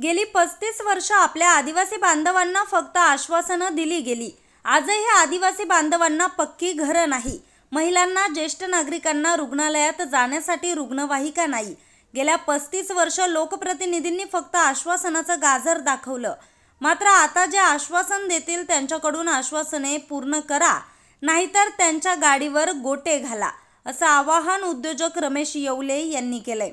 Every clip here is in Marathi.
गेली 35 वर्ष आपल्या आदिवासी बांधवांना फक्त आश्वासनं दिली गेली। आजही आदिवासी बांधवांना पक्की घरं नाही, महिलांना, ज्येष्ठ नागरिकांना रुग्णालयात जाण्यासाठी रुग्णवाहिका नाही। गेल्या 35 वर्ष लोकप्रतिनिधींनी फक्त आश्वासनाचं गाजर दाखवलं। मात्र आता जे आश्वासन देतील त्यांच्याकडून आश्वासने पूर्ण करा, नाहीतर त्यांच्या गाडीवर गोटे घाला, असं आवाहन उद्योजक रमेश येवले यांनी केलंय।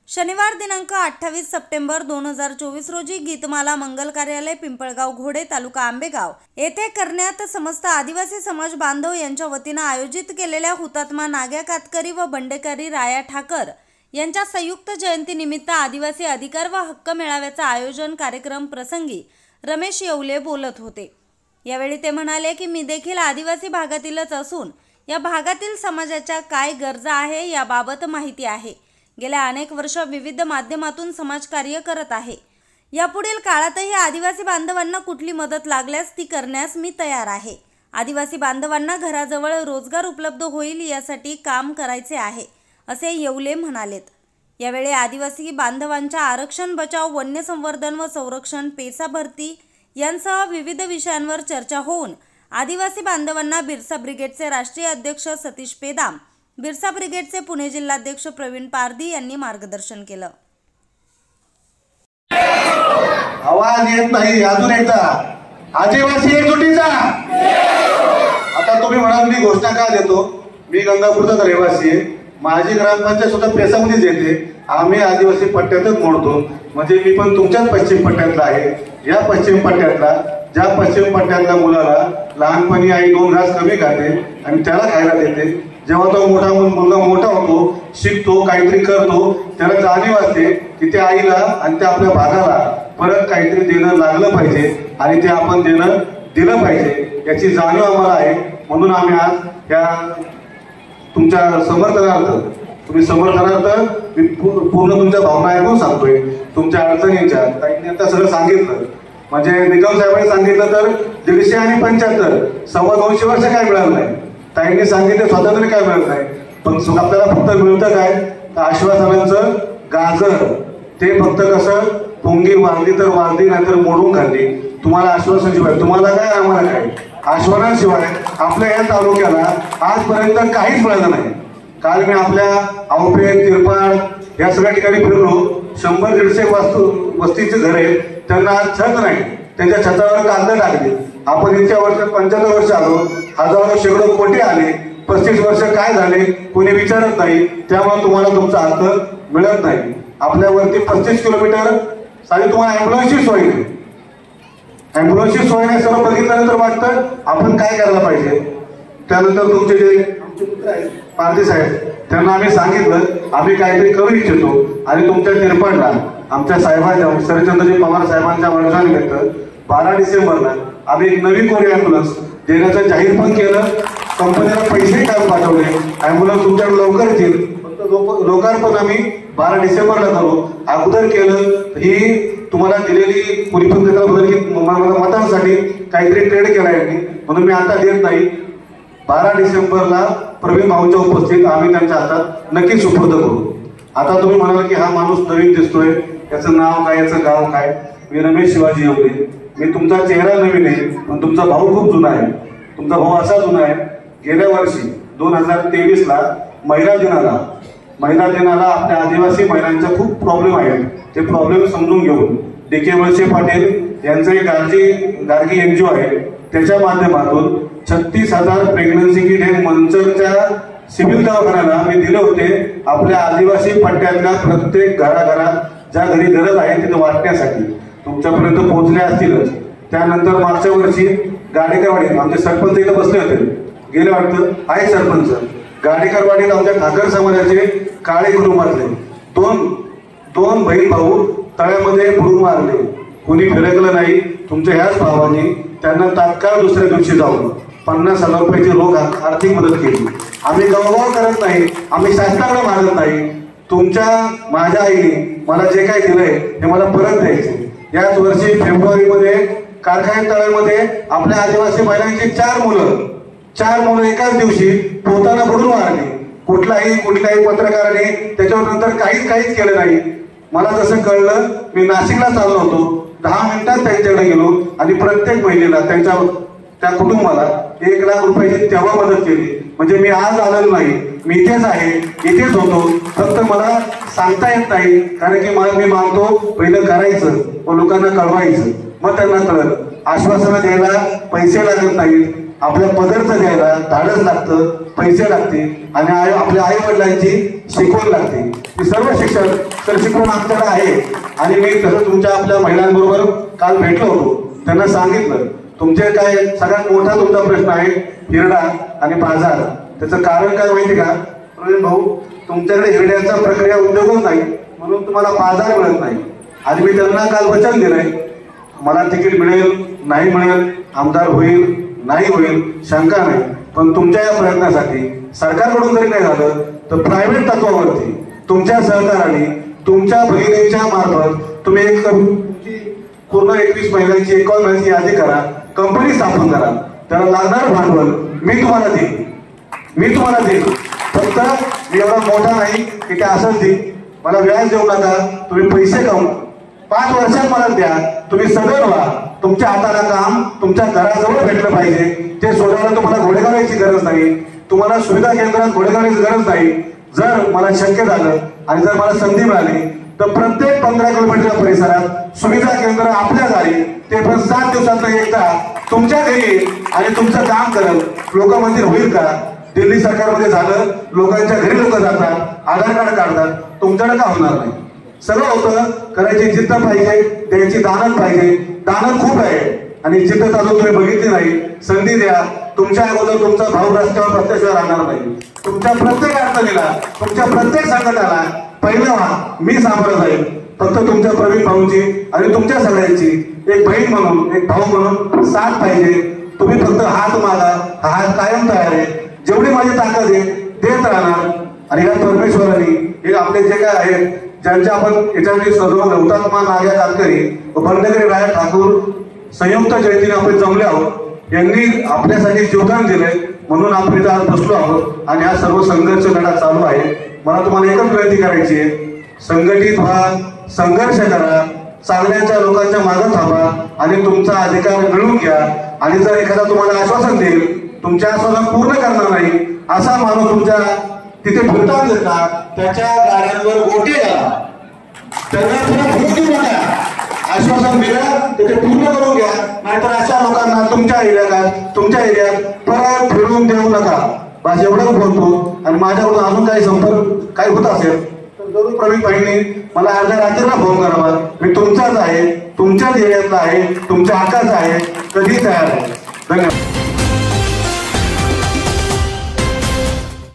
शनिवार दिनांक 28 सप्टेंबर 2024 रोजी गीतमाला मंगल कार्यालय पिंपळगाव घोडे तालुका आंबेगाव येथे करण्यात समस्त आदिवासी समाज बांधव यांच्या वतीनं आयोजित केलेल्या हुतात्मा नाग्या कातकरी व बंडेकरी राया ठाकर यांच्या संयुक्त जयंतीनिमित्त आदिवासी अधिकार व हक्क मेळाव्याचा आयोजन कार्यक्रम प्रसंगी रमेश येवले बोलत होते। यावेळी ते म्हणाले की मी देखील आदिवासी भागातीलच असून या भागातील समाजाच्या काय गरजा आहे याबाबत माहिती आहे। गेल्या अनेक वर्ष विविध माध्यमातून समाजकार्य करत आहे। यापुढील काळातही आदिवासी बांधवांना कुठली मदत लागल्यास ती करण्यास मी तयार आहे। आदिवासी बांधवांना घराजवळ रोजगार उपलब्ध होईल यासाठी काम करायचे आहे, असे येवले म्हणालेत। यावेळी आदिवासी बांधवांच्या आरक्षण बचाव, वन्य संवर्धन व संरक्षण, पेसा भरती यांसह विविध विषयांवर चर्चा होऊन आदिवासी बांधवांना बिरसा ब्रिगेडचे राष्ट्रीय अध्यक्ष सतीश पेदाम, बिरसा ब्रिगेडचे पुणे जिल्हाध्यक्ष प्रवीण पारधी यांनी मार्गदर्शन केलं। आवाज येत नाही, अजून एकदा आदिवासी एकजुटीचा। आता तुम्ही म्हणाल मी घोषणा का देतो, मी गंगापूरचा रहिवासी आहे, माझी ग्रामपंचायत सुद्धा पेसामध्येच येते, आम्ही आदिवासी पट्ट्यातच मोडतो, म्हणजे मी पण तुमच्याच पश्चिम पट्ट्यातला आहे। या पश्चिम पट्ट्यातला, ज्या पश्चिम पट्ट्यातल्या मुलाला लहानपणी आई 2 घास कमी खाते आणि त्याला खायला देते, जेव्हा तो मुलगा मोठा होतो, शिकतो, काहीतरी करतो, त्याला जाणीव असते की त्या आईला आणि त्या आपल्या भागाला परत काहीतरी देणं लागलं पाहिजे आणि ते आपण दिलं पाहिजे, याची जाणीव आम्हाला आहे। म्हणून आम्ही आज या तुमच्या समर्थनार्थ मी पूर्ण तुमच्या भावना ऐकून सांगतोय, तुमच्या अडचणींच्या ताईंनी आता सगळं सांगितलं। म्हणजे निकम साहेबांनी सांगितलं तर 150 आणि 75 250 वर्ष काय मिळालं नाही, ताईंनी सांगितलं स्वातंत्र्य काय मिळत नाही, पण आपल्याला फक्त मिळतं काय, आश्वासनांचं गाजर। ते फक्त कसं पोंगी वाढली तर वाढली, नाहीतर मोडून खाल्ली। तुम्हाला आश्वासनाशिवाय तुम्हाला काय, आम्हाला काय, आश्वासनाशिवाय आपल्या या तालुक्याला आजपर्यंत काहीच मिळालं नाही। काल मी आपल्या आवपेट, तिरपाड या सगळ्या ठिकाणी फिरलो, 100-150 वस्तीचे घर आहेत, त्यांना आज छत नाही, त्यांच्या छतावर कागद टाकले। आपण इतक्या वर्ष 75 वर्ष आलो, हजारो शेकडो कोटी आले, 35 वर्ष काय झाले कोणी विचारत नाही, त्यामुळे तुम्हाला तुमचा हक्क मिळत नाही। आपल्यावरती 35 किलोमीटर सारी तुम्हाला ॲम्ब्युलन्सची सोय नाही, ॲम्ब्युलन्सची सोय नाही। सर्व बघितल्यानंतर वाटतं आपण काय करायला पाहिजे। त्यानंतर तुमचे जे पारधी साहेब, त्यांना आम्ही सांगितलं आम्ही काहीतरी करू इच्छितो आणि तुमच्या तिरपाडला आमच्या साहेबांच्या शरदचंद्रजी पवार साहेबांच्या वर्षानिमित्त 12 डिसेंबरला आम्ही एक नवी कोरी ॲम्ब्युलन्स देण्याचं जाहीर पण केलं। कंपनीला पैसेही काढून पाठवले, ॲम्ब्युलन्स तुमच्याकडे लवकर येतील, फक्त लोकार्पण आम्ही 12 डिसेंबरला करू। अगोदर केलं ही तुम्हाला दिलेली कोणी पण मतांसाठी काहीतरी ट्रेड केला यांनी, म्हणून मी आता देत नाही। 12 डिसेंबरला प्रवीण भाऊंच्या उपस्थित आम्ही त्यांच्या हातात नक्की सुपूर्द करू। आता तुम्ही म्हणाल की हा माणूस नवीन दिसतोय, याचं नाव काय, याचं गाव काय। मी रमेश शिवाजी येवले, मी तुमचा चेहरा नवीन आहे, पण तुमचा भाऊ खूप जुना आहे। तुमचा भाऊ असा जुना आहे, गेल्या वर्षी 2023ला महिला दिनाला आपल्या आदिवासी महिलांच्या खूप प्रॉब्लेम आहेत, ते प्रॉब्लेम समजून घेऊन DK वळसे पाटील यांचं एक गार्गी NGO आहे, त्याच्या माध्यमातून 36,000 प्रेग्नन्सी किट हे मंचरच्या सिव्हिल दवाखान्याला मी दिले होते, आपल्या आदिवासी पट्ट्यातल्या प्रत्येक घराघरात ज्या घरी गरज आहे तिथे वाटण्यासाठी। तुमच्यापर्यंत पोहोचले असतीलच। त्यानंतर मागच्या वर्षी गाडेकरवाडीत आमचे सरपंच इथे बसले होते, गेले वाटतं आहे सरपंच, गाडेकरवाडीत आमच्या ठाकर समाजाचे काळे कुटुंबातले दोन बहीण भाऊ तळ्यामध्ये बुडून मारले, कोणी फिरकलं नाही। तुमच्या ह्याच भावाने त्यांना तात्काळ दुसऱ्या दिवशी जाऊन 50,000 रुपयाची रोख आर्थिक मदत केली। आम्ही गवगाव करत नाही, आम्ही शासनाकडे मागत नाही, माझ्या आईने मला जे काही दिलंय हे मला परत द्यायचे। याच वर्षी फेब्रुवारीमध्ये कारखाने तळ्यामध्ये आपल्या आदिवासी महिलांची 4 मुलं एकाच दिवशी पोताना बुडून मारली। कुठल्याही पत्रकाराने त्याच्यावर नंतर काहीच केलं नाही। मला जसं कळलं मी नाशिकला चाललो होतो, 10 मिनिटात त्यांच्याकडे गेलो आणि प्रत्येक महिलेला त्या कुटुंबाला 1 लाख रुपयाची तेव्हा मदत केली. म्हणजे मी आज आलेलो नाही, मी इथेच आहे, इथेच होतो, फक्त मला सांगता येत नाही. कारण की मी मानतो पहिलं करायचं व लोकांना कळवायचं, मग त्यांना कळलं. आश्वासनं द्यायला पैसे लागत नाहीत, आपल्या पदरचं द्यायला धाडस लागतं, पैसे लागते आणि आपल्या आई वडिलांची शिकवण लागते. ही सर्व शिक्षण आमच्याकडे आहे. आणि मी तसं तुमच्या आपल्या महिलांबरोबर काल भेटलो होतो, त्यांना सांगितलं तुमचे काय सगळ्यात मोठा तुमचा प्रश्न आहे हिरडा आणि बाजार. त्याचं कारण काय माहिती का प्रवीण भाऊ, तुमच्याकडे हिरड्याचा प्रक्रिया उद्योगच नाही म्हणून तुम्हाला बाजार मिळत नाही. आणि मी त्यांना काल वचन दिलंय, मला तिकीट मिळेल नाही मिळेल, आमदार होईल नाही होईल शंका नाही, पण तुमच्या या प्रयत्नासाठी सरकारकडून जरी नाही झालं तर प्रायव्हेट तत्वावरती तुमच्या सहकाराने तुमच्या भगिनींच्या मार्फत तुम्ही एक पूर्ण 21 महिलांची 51 महिन्याची यादी करा, कंपनी स्थापन करा, त्याला लागणार भांडवल मी तुम्हाला देईन. फक्त मी एवढा मोठा नाही की ते असंच देईन, मला व्याज देऊ नका, तुम्ही पैसे कमवा, 5 वर्षात मला द्या, तुम्ही सदर व्हा. तुमच्या हाताला काम तुमच्या घराजवळ भेटलं पाहिजे. ते सोडायला तुम्हाला घोडेगावायची गरज नाही, तुम्हाला सुविधा केंद्रात घोडेगावायची गरज नाही. जर मला शक्य झालं आणि जर मला संधी मिळाली तर प्रत्येक 15 किलोमीटरच्या परिसरात सुविधा केंद्र आपल्या घरी, ते पण 7 दिवसात एकदा तुमच्या घरी आणि तुमचं काम करत. लोक मंदिर होईल का? दिल्ली सरकारमध्ये झालं, लोकांच्या घरी लोक जातात, आधार कार्ड काढतात, तुमच्याकडे का होणार नाही? सगळं होतं. करायची जिद्द पाहिजे, द्यायची दानत पाहिजे. दानत खूप आहे आणि जिद्द अजून तुम्ही बघितली नाही. संधी द्या. तुमच्या अगोदर तुमचा भाऊ रस्त्यावर प्रत्यक्षावर राहणार नाही. तुमच्या प्रत्येक अडचणीला, तुमच्या प्रत्येक संकटाला पहिलं व्हा, मी सामोरं जाईल. फक्त तुमच्या प्रवीण भाऊची आणि तुमच्या सगळ्यांची एक बहीण म्हणून, एक भाऊ म्हणून साथ पाहिजे. तुम्ही फक्त हात मागा, हा हात कायम तयार आहे. जेवढी माझी ताकद आहे देत राहणार. आणि या परमेश्वरांनी हे आपले जे काय आहेत, ज्यांच्या आपण याच्यामध्ये सर्व हुतात्मा नाग्या कातकरी व बंडगिरी राया ठाकूर संयुक्त जयंतीने आपण जमले आहोत, यांनी आपल्यासाठी जीवदान दिले म्हणून आपण इथं आज बसलो आहोत आणि हा सर्व संघर्ष लढा चालू आहे. मला तुम्हाला एकच विनंती करायची आहे, संघटित व्हा, संघर्ष करा, चांगल्याच्या लोकांच्या मागे थांबा आणि तुमचा अधिकार मिळवून घ्या. आणि जर एखादा तुम्हाला आश्वासन देईल, तुमच्या आश्वासन पूर्ण करणार नाही असा माणूस तुमच्या तिथे फिरताना देता, त्याच्या गाड्यांवर गोटे घाला, त्यांना पुन्हा फिरू देऊ नका. आश्वासन दिलं ते पूर्ण करून घ्या, नाहीतर अशा लोकांना तुमच्या एरियात परत फिरून देऊ नका. बस एवढंच बोलतो. आणि माझ्याकडून अजून काही संपर्क काही होत असेल तर जरूर प्रवीण भाईंनी मला अर्ध्या रात्रीला फोन करावा. मी तुमचाच आहे, तुमच्याच एरियातला आहे, तुमच्या हक्काचा आहे, कधी तयार आहे. धन्यवाद.